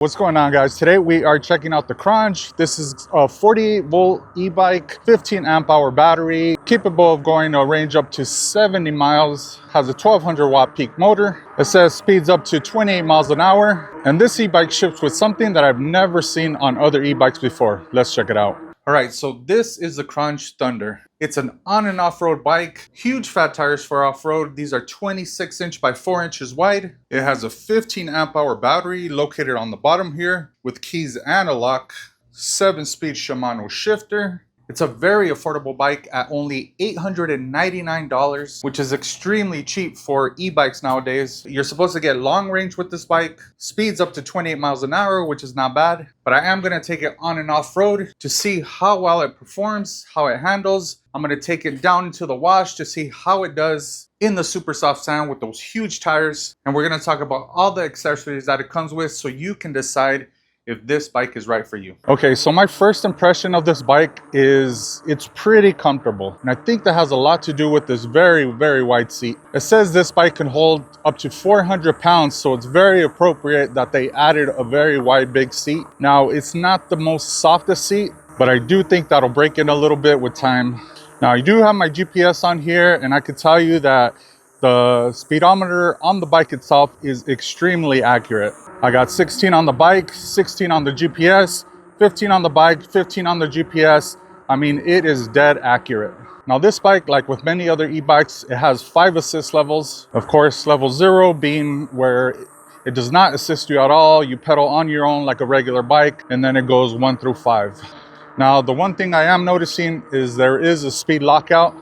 What's going on, guys? Today we are checking out the Qronge. This is a 48 volt e-bike, 15 amp hour battery, capable of going a range up to 70 miles, has a 1200 watt peak motor. It says speeds up to 28 miles an hour. And this e-bike ships with something that I've never seen on other e-bikes before. Let's check it out. All right, so this is the Qronge Thunder. It's an on and off-road bike, huge fat tires for off-road. These are 26 inch by 4 inches wide. It has a 15 amp hour battery located on the bottom here with keys and a lock, 7-speed Shimano shifter. It's a very affordable bike at only $899, which is extremely cheap for e-bikes nowadays. You're supposed to get long range with this bike, speeds up to 28 miles an hour, which is not bad. But I am gonna take it on and off road to see how well it performs, how it handles. I'm gonna take it down into the wash to see how it does in the super soft sand with those huge tires. And we're gonna talk about all the accessories that it comes with so you can decide if this bike is right for you. Okay, so my first impression of this bike is it's pretty comfortable. And I think that has a lot to do with this very, very wide seat. It says this bike can hold up to 400 pounds, so it's very appropriate that they added a very wide, big seat. Now, it's not the most softest seat, but I do think that'll break in a little bit with time. Now, I do have my GPS on here, and I can tell you that the speedometer on the bike itself is extremely accurate. I got 16 on the bike, 16 on the GPS, 15 on the bike, 15 on the GPS. I mean, it is dead accurate. Now this bike, like with many other e-bikes, it has 5 assist levels. Of course, level 0 being where it does not assist you at all. You pedal on your own like a regular bike, and then it goes 1 through 5. Now, the one thing I am noticing is there is a speed lockout.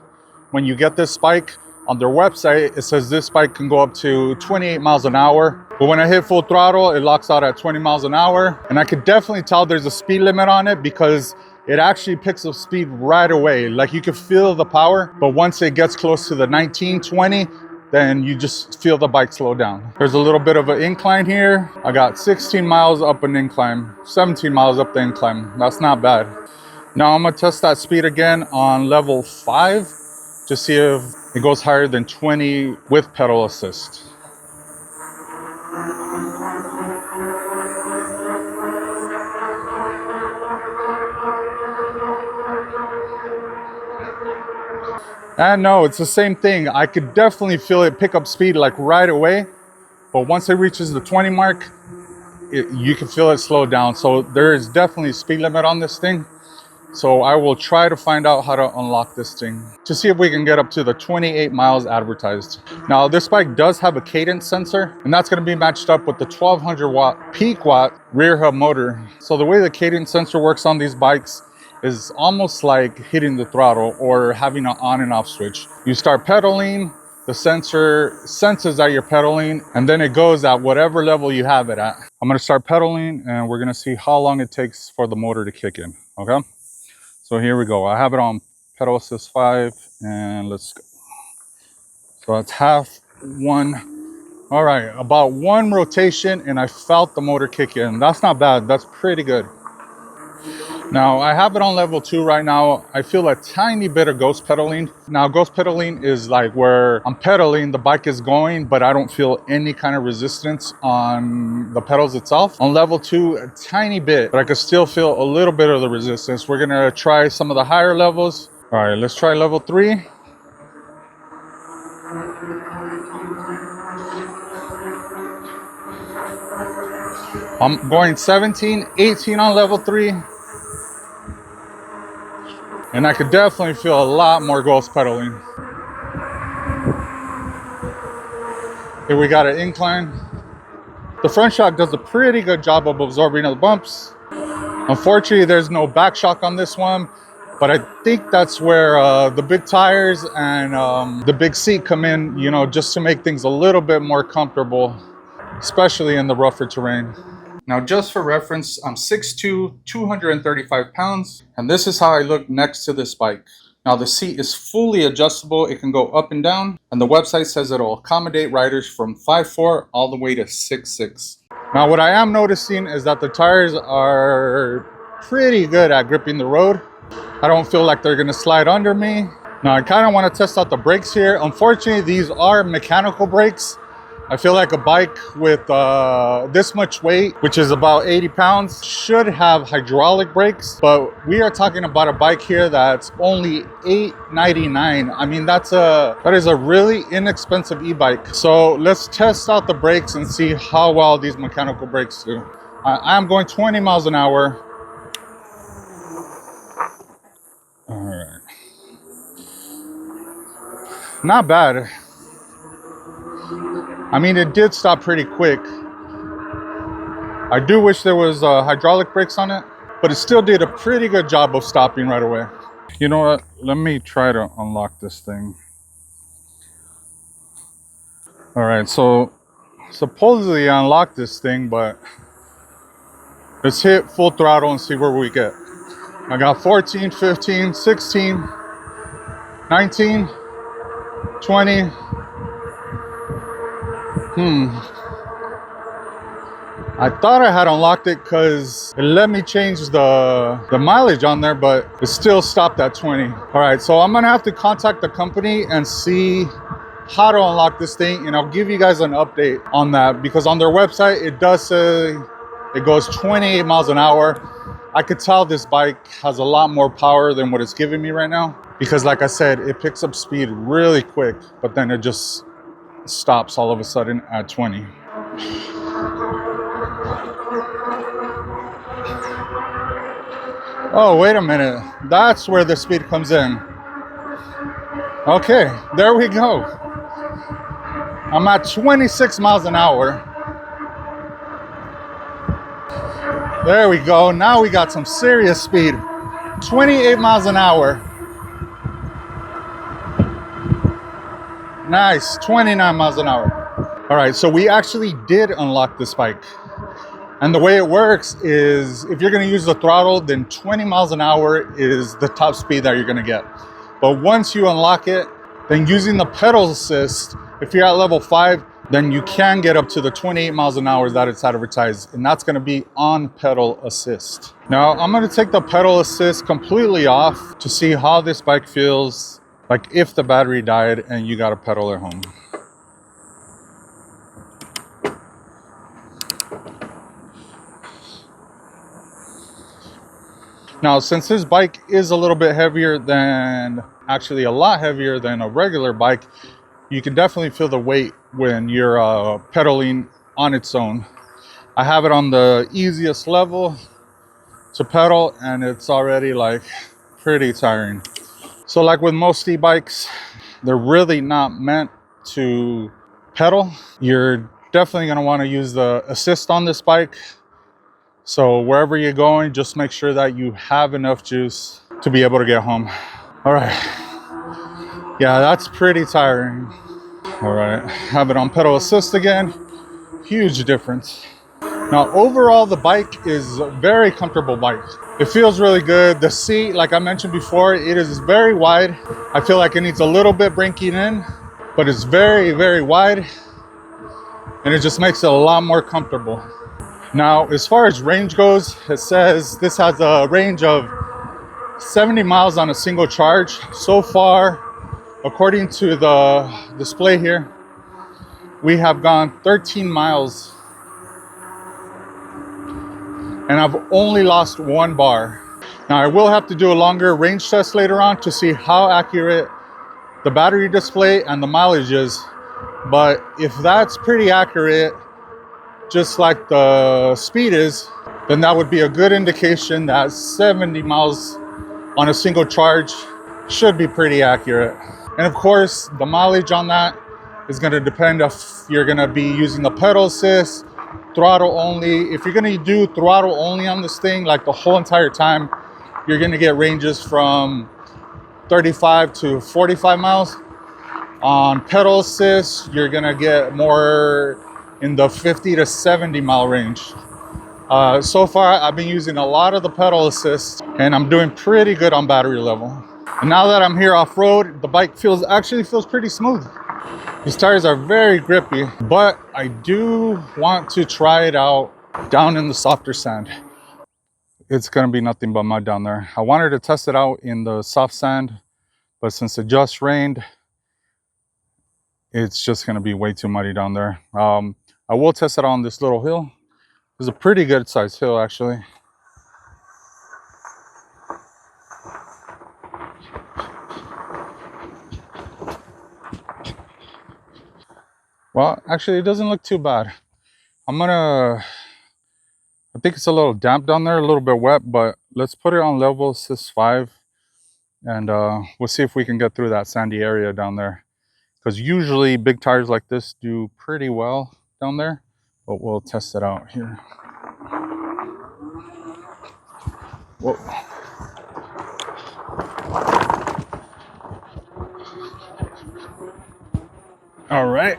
When you get this bike, on their website, it says this bike can go up to 28 miles an hour. But when I hit full throttle, it locks out at 20 miles an hour. And I could definitely tell there's a speed limit on it because it actually picks up speed right away. Like you can feel the power, but once it gets close to the 19, 20, then you just feel the bike slow down. There's a little bit of an incline here. I got 16 miles up an incline, 17 miles up the incline. That's not bad. Now I'm gonna test that speed again on level 5 to see if it goes higher than 20 with pedal assist. And no, it's the same thing. I could definitely feel it pick up speed like right away, but once it reaches the 20 mark, you can feel it slow down. So there is definitely a speed limit on this thing. So I will try to find out how to unlock this thing to see if we can get up to the 28 miles advertised. Now this bike does have a cadence sensor, and that's going to be matched up with the 1200 watt peak watt rear hub motor. So the way the cadence sensor works on these bikes is almost like hitting the throttle or having an on and off switch. You start pedaling, the sensor senses that you're pedaling, and then it goes at whatever level you have it at. I'm going to start pedaling, and we're going to see how long it takes for the motor to kick in. Okay. So here we go. I have it on pedal assist 5, and let's go. So that's half one. All right, about 1 rotation, and I felt the motor kick in. That's not bad. That's pretty good. Now I have it on level 2 right now. I feel a tiny bit of ghost pedaling. Now ghost pedaling is like where I'm pedaling, the bike is going, but I don't feel any kind of resistance on the pedals itself. On level 2, a tiny bit, but I can still feel a little bit of the resistance. We're gonna try some of the higher levels. All right, let's try level 3. I'm going 17, 18 on level 3. And I could definitely feel a lot more ghost pedaling. Here we got an incline. The front shock does a pretty good job of absorbing the bumps. Unfortunately, there's no back shock on this one, but I think that's where the big tires and the big seat come in, you know, just to make things a little bit more comfortable, especially in the rougher terrain. Now, just for reference, I'm 6'2", 235 pounds, and this is how I look next to this bike. Now, the seat is fully adjustable. It can go up and down, and the website says it'll accommodate riders from 5'4" all the way to 6'6". Now, what I am noticing is that the tires are pretty good at gripping the road. I don't feel like they're gonna slide under me. Now, I kind of want to test out the brakes here. Unfortunately, these are mechanical brakes, I feel like a bike with this much weight, which is about 80 pounds, should have hydraulic brakes, but we are talking about a bike here that's only $899. I mean, that is a really inexpensive e-bike. So let's test out the brakes and see how well these mechanical brakes do. I'm going 20 miles an hour. All right. Not bad. I mean, it did stop pretty quick. I do wish there was hydraulic brakes on it, but it still did a pretty good job of stopping right away. You know what? Let me try to unlock this thing. All right, so supposedly I unlocked this thing, but let's hit full throttle and see where we get. I got 14, 15, 16, 19, 20. I thought I had unlocked it because it let me change the mileage on there, but it still stopped at 20. All right, so I'm gonna have to contact the company and see how to unlock this thing, and I'll give you guys an update on that, because on their website it does say it goes 28 miles an hour. I could tell this bike has a lot more power than what it's giving me right now, because like I said, it picks up speed really quick, but then it just stops all of a sudden at 20. Oh, wait a minute. That's where the speed comes in. Okay, there we go. I'm at 26 miles an hour. There we go. Now we got some serious speed. 28 miles an hour. Nice, 29 miles an hour. All right, so we actually did unlock this bike. And the way it works is if you're gonna use the throttle, then 20 miles an hour is the top speed that you're gonna get. But once you unlock it, then using the pedal assist, if you're at level 5, then you can get up to the 28 miles an hour that it's advertised, and that's gonna be on pedal assist. Now, I'm gonna take the pedal assist completely off to see how this bike feels like if the battery died and you got a pedal at home. Now, since this bike is a little bit heavier than, actually a lot heavier than a regular bike, you can definitely feel the weight when you're pedaling on its own. I have it on the easiest level to pedal, and it's already like pretty tiring. So like with most e-bikes, they're really not meant to pedal. You're definitely gonna wanna use the assist on this bike. So wherever you're going, just make sure that you have enough juice to be able to get home. All right. Yeah, that's pretty tiring. All right, have it on pedal assist again. Huge difference. Now, overall, the bike is a very comfortable bike. It feels really good. The seat, like I mentioned before, it is very wide. I feel like it needs a little bit breaking in, but it's very, very wide. And it just makes it a lot more comfortable. Now, as far as range goes, it says this has a range of 70 miles on a single charge. So far, according to the display here, we have gone 13 miles. And I've only lost 1 bar. Now, I will have to do a longer range test later on to see how accurate the battery display and the mileage is. But if that's pretty accurate, just like the speed is, then that would be a good indication that 70 miles on a single charge should be pretty accurate. And of course, the mileage on that is gonna depend if you're gonna be using the pedal assist, throttle only. If you're gonna do throttle only on this thing, like the whole entire time, you're gonna get ranges from 35 to 45 miles. On pedal assist, you're gonna get more in the 50 to 70 mile range. So far, I've been using a lot of the pedal assist, and I'm doing pretty good on battery level. And now that I'm here off-road, the bike actually feels pretty smooth. These tires are very grippy, but I do want to try it out down in the softer sand. It's gonna be nothing but mud down there. I wanted to test it out in the soft sand, but since it just rained, it's just going to be way too muddy down there. I will test it on this little hill. It's a pretty good sized hill, actually. Well, actually, it doesn't look too bad. I think it's a little damp down there, a little bit wet, but let's put it on level sys5, and we'll see if we can get through that sandy area down there. Because usually big tires like this do pretty well down there, but we'll test it out here. Whoa. All right.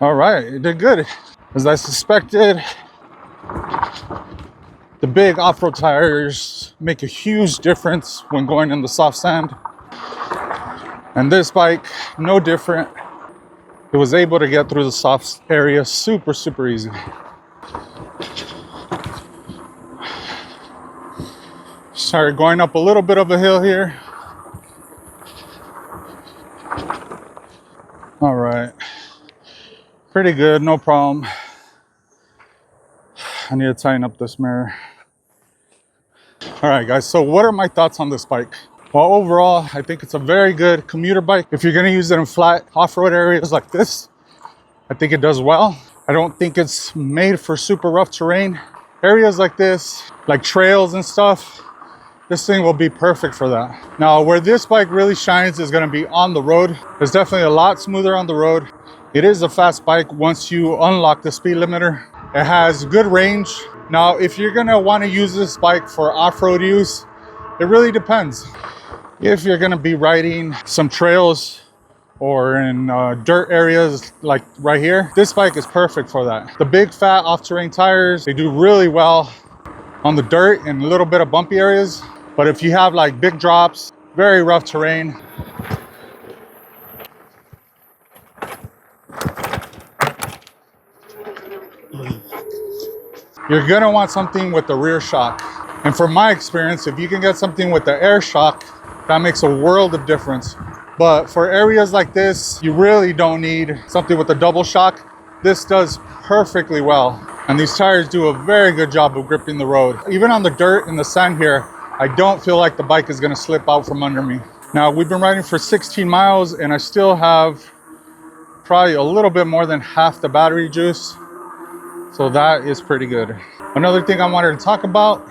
All right, it did good. As I suspected, the big off-road tires make a huge difference when going in the soft sand. And this bike, no different. It was able to get through the soft area super, super easy. Started going up a little bit of a hill here. All right. Pretty good, no problem. I need to tighten up this mirror. All right, guys, so what are my thoughts on this bike? Well, overall, I think it's a very good commuter bike. If you're gonna use it in flat off-road areas like this, I think it does well. I don't think it's made for super rough terrain. Areas like this, like trails and stuff, this thing will be perfect for that. Now, where this bike really shines is gonna be on the road. It's definitely a lot smoother on the road. It is a fast bike once you unlock the speed limiter. It has good range. Now, if you're gonna wanna use this bike for off-road use, it really depends. If you're gonna be riding some trails or in dirt areas like right here, this bike is perfect for that. The big fat off-terrain tires, they do really well on the dirt and a little bit of bumpy areas. But if you have like big drops, very rough terrain, you're gonna want something with the rear shock. And from my experience, if you can get something with the air shock, that makes a world of difference. But for areas like this, you really don't need something with a double shock. This does perfectly well. And these tires do a very good job of gripping the road. Even on the dirt and the sand here, I don't feel like the bike is gonna slip out from under me. Now, we've been riding for 16 miles and I still have probably a little bit more than half the battery juice. So that is pretty good. Another thing I wanted to talk about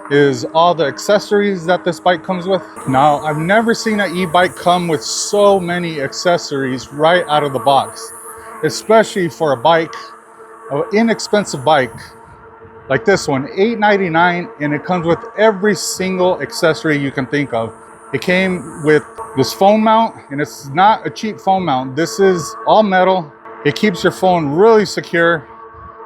is all the accessories that this bike comes with. Now, I've never seen an e-bike come with so many accessories right out of the box, especially for a bike, an inexpensive bike like this one, $899, and it comes with every single accessory you can think of. It came with this phone mount, and it's not a cheap phone mount. This is all metal. It keeps your phone really secure.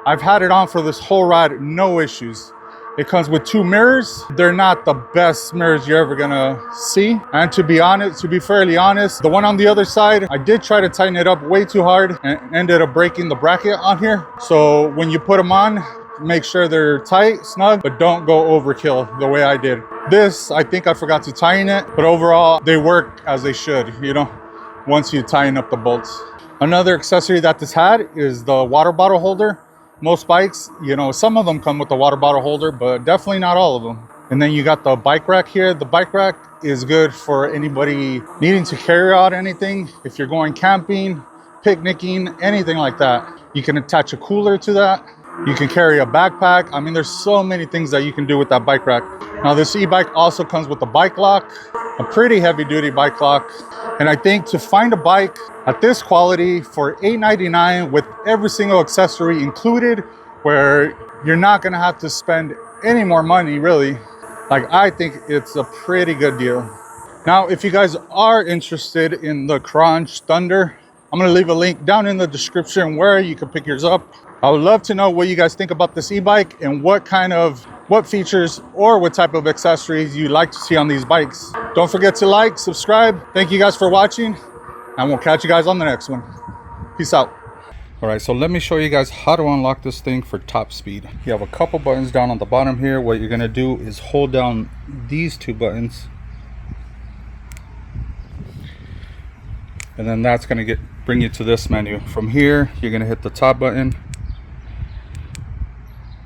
I've had it on for this whole ride, no issues. It comes with 2 mirrors. They're not the best mirrors you're ever gonna see. And to be honest, to be fairly honest, the one on the other side, I did try to tighten it up way too hard and ended up breaking the bracket on here. So when you put them on, make sure they're tight, snug, but don't go overkill the way I did. This, I think I forgot to tighten it, but overall, they work as they should, you know, once you tighten up the bolts. Another accessory that this had is the water bottle holder. Most bikes, you know, some of them come with the water bottle holder, but definitely not all of them. And then you got the bike rack here. The bike rack is good for anybody needing to carry out anything. If you're going camping, picnicking, anything like that. You can attach a cooler to that. You can carry a backpack. I mean, there's so many things that you can do with that bike rack. Now, this e-bike also comes with a bike lock, a pretty heavy duty bike lock. And I think to find a bike at this quality for $899 with every single accessory included, where you're not gonna have to spend any more money really, like, I think it's a pretty good deal. Now, if you guys are interested in the Qronge Thunder, I'm gonna leave a link down in the description where you can pick yours up. I would love to know what you guys think about this e-bike and what features or what type of accessories you'd like to see on these bikes. Don't forget to like, subscribe. Thank you guys for watching, and we'll catch you guys on the next one. Peace out. All right, so let me show you guys how to unlock this thing for top speed. You have a couple buttons down on the bottom here. What you're gonna do is hold down these two buttons, and then that's gonna bring you to this menu. From here, you're gonna hit the top button,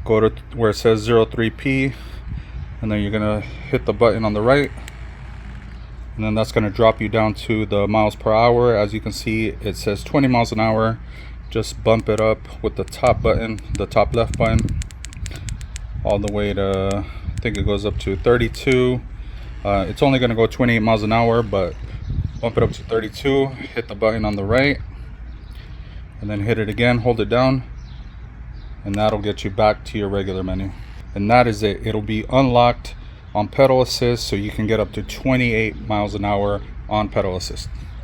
go to where it says 03P, and then you're gonna hit the button on the right, and then that's gonna drop you down to the miles per hour. As you can see, it says 20 miles an hour. Just bump it up with the top button, the top left button, all the way to, I think it goes up to 32. It's only gonna go 28 miles an hour, but bump it up to 32, hit the button on the right, and then hit it again, hold it down, and that'll get you back to your regular menu. And that is it. It'll be unlocked on pedal assist, so you can get up to 28 miles an hour on pedal assist.